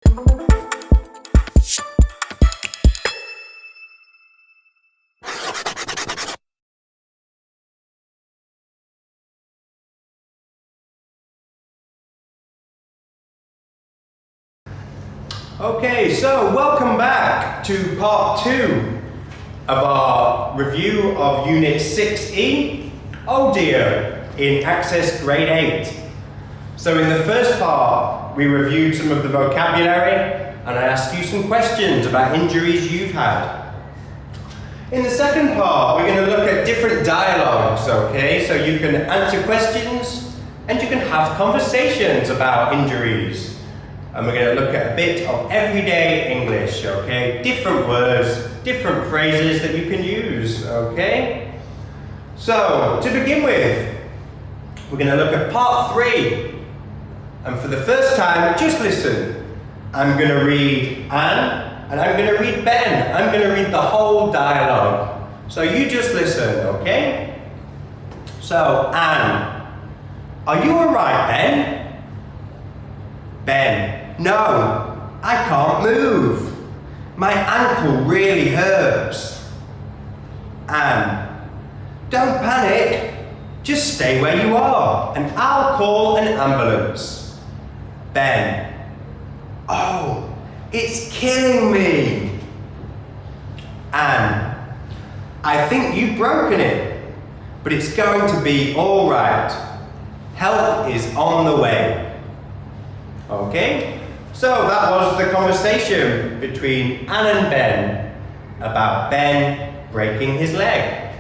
Okay, so welcome back to part 2 of our review of Unit 6E, oh dear, in Access Grade 8. So in the first part, we reviewed some of the vocabulary and I asked you some questions about injuries you've had. In the second part, we're going to look at different dialogues, okay? So you can answer questions and you can have conversations about injuries. And we're going to look at a bit of everyday English, okay? Different words, different phrases that you can use, okay? So, to begin with, we're going to look at part 3. And for the first time, just listen. I'm going to read Anne, and I'm going to read Ben. I'm going to read the whole dialogue. So you just listen, okay? So, Anne, are you alright, Ben? Ben, no, I can't move. My ankle really hurts. Anne, don't panic. Just stay where you are and I'll call an ambulance. Ben, oh, it's killing me. Anne, I think you've broken it, but it's going to be all right. Help is on the way. Okay, so that was the conversation between Anne and Ben about Ben breaking his leg.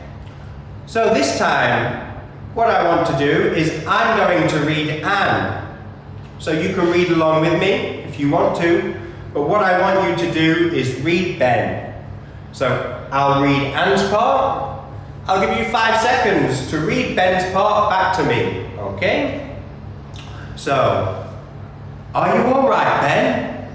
So this time, what I want to do is I'm going to read Anne. So you can read along with me if you want to, but what I want you to do is read Ben. So I'll read Anne's part. I'll give you 5 seconds to read Ben's part back to me, okay? So, are you all right, Ben?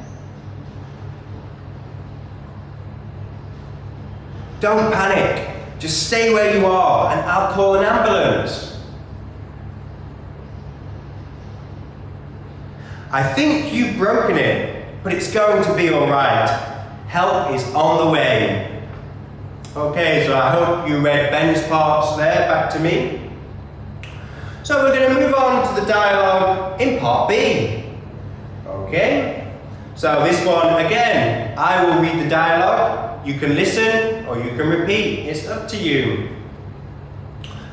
Don't panic. Just stay where you are and I'll call an ambulance. I think you've broken it, but it's going to be all right. Help is on the way. Okay, so I hope you read Ben's parts there back to me. So we're going to move on to the dialogue in part B. Okay, so this one again, I will read the dialogue. You can listen or you can repeat, it's up to you.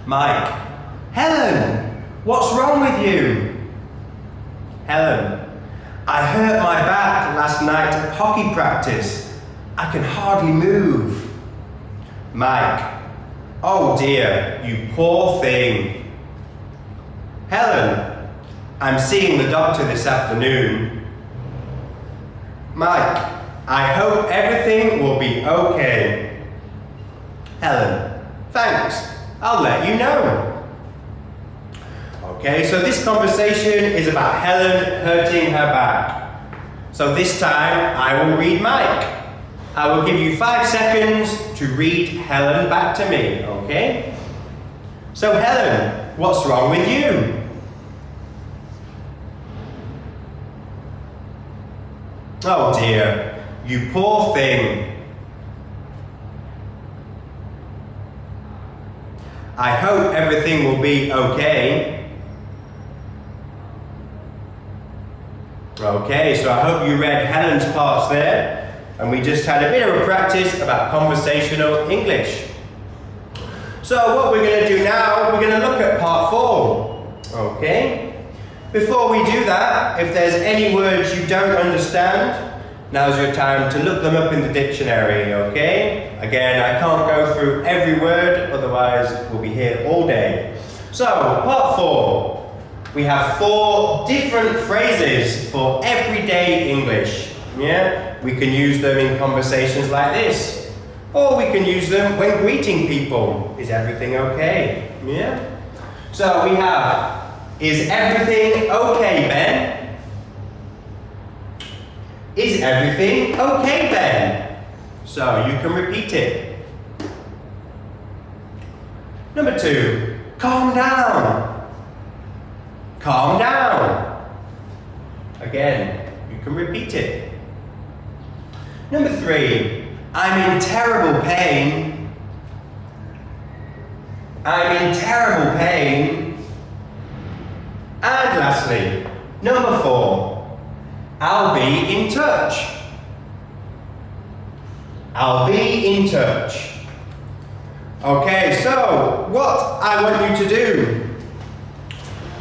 Mike, Helen, what's wrong with you? Helen, I hurt my back last night at hockey practice. I can hardly move. Mike, oh dear, you poor thing. Helen, I'm seeing the doctor this afternoon. Mike, I hope everything will be okay. Helen, thanks. I'll let you know. Okay, so this conversation is about Helen hurting her back. So this time I will read Mike. I will give you 5 seconds to read Helen back to me, okay? So Helen, what's wrong with you? Oh dear, you poor thing. I hope everything will be okay. Okay, so I hope you read Helen's parts there, and we just had a bit of a practice about conversational English. So what we're going to do now, we're going to look at part 4. Okay? Before we do that, if there's any words you don't understand, now's your time to look them up in the dictionary, okay? Again, I can't go through every word, otherwise we'll be here all day. So, part 4. We have 4 different phrases for everyday English, yeah? We can use them in conversations like this, or we can use them when greeting people. Is everything okay? Yeah? So we have, is everything okay, Ben? Is everything okay, Ben? So you can repeat it. Number 2, calm down. Calm down. Again, you can repeat it. Number 3, I'm in terrible pain. I'm in terrible pain. And lastly, number 4, I'll be in touch. I'll be in touch. Okay, so what I want you to do,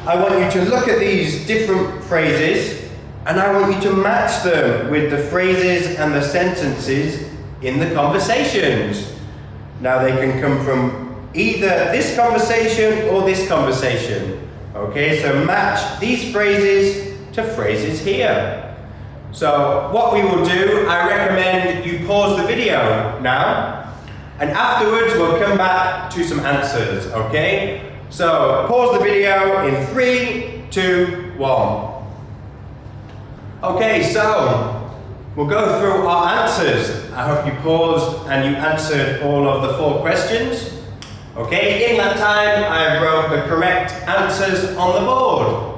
I want you to look at these different phrases and I want you to match them with the phrases and the sentences in the conversations. Now they can come from either this conversation or this conversation. Okay, so match these phrases to phrases here. So what we will do, I recommend you pause the video now, and afterwards we'll come back to some answers, okay? So pause the video in 3, 2, 1. Okay, so we'll go through our answers. I hope you paused and you answered all of the 4 questions. Okay, in that time I wrote the correct answers on the board.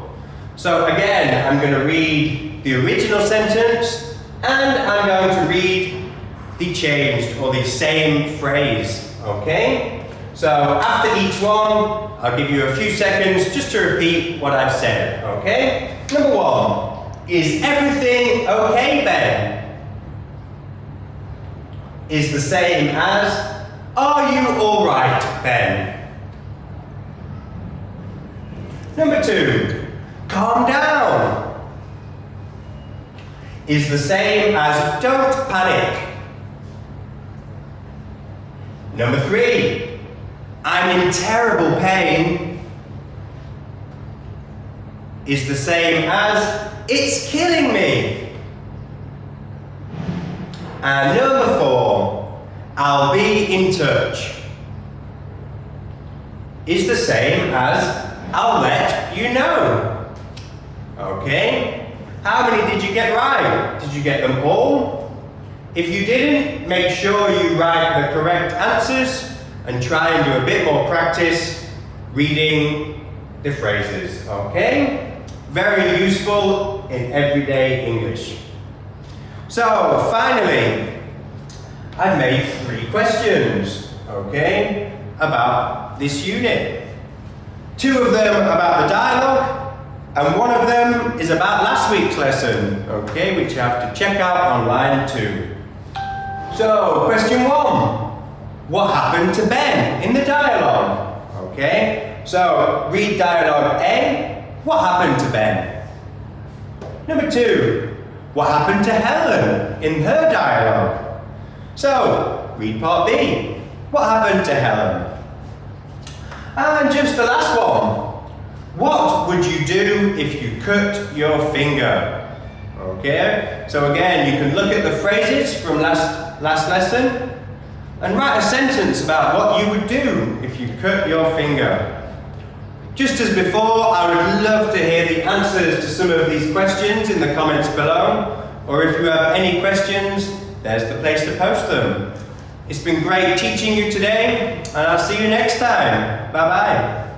So again, I'm going to read the original sentence and I'm going to read the changed or the same phrase, okay? So after each one, I'll give you a few seconds just to repeat what I've said, okay? Number 1, is everything okay, Ben? Is the same as, are you all right, Ben? Number 2, calm down. Is the same as don't panic. Number 3, I'm in terrible pain. Is the same as it's killing me. And number 4, I'll be in touch. Is the same as I'll let you know. Okay, how many did you get right? Did you get them all? If you didn't, make sure you write the correct answers and try and do a bit more practice reading the phrases, okay? Very useful in everyday English. So finally, I made 3 questions, okay, about this unit. 2 of them about the dialogue, and 1 of them is about last week's lesson, okay, which you have to check out online too. So, question 1. What happened to Ben in the dialogue? Okay, so read dialogue A. What happened to Ben? Number 2. What happened to Helen in her dialogue? So, read part B. What happened to Helen? And just the last one. What would you do if you cut your finger? Okay, so again, you can look at the phrases from last lesson and write a sentence about what you would do if you cut your finger. Just as before, I would love to hear the answers to some of these questions in the comments below, or if you have any questions, there's the place to post them. It's been great teaching you today, and I'll see you next time. Bye bye.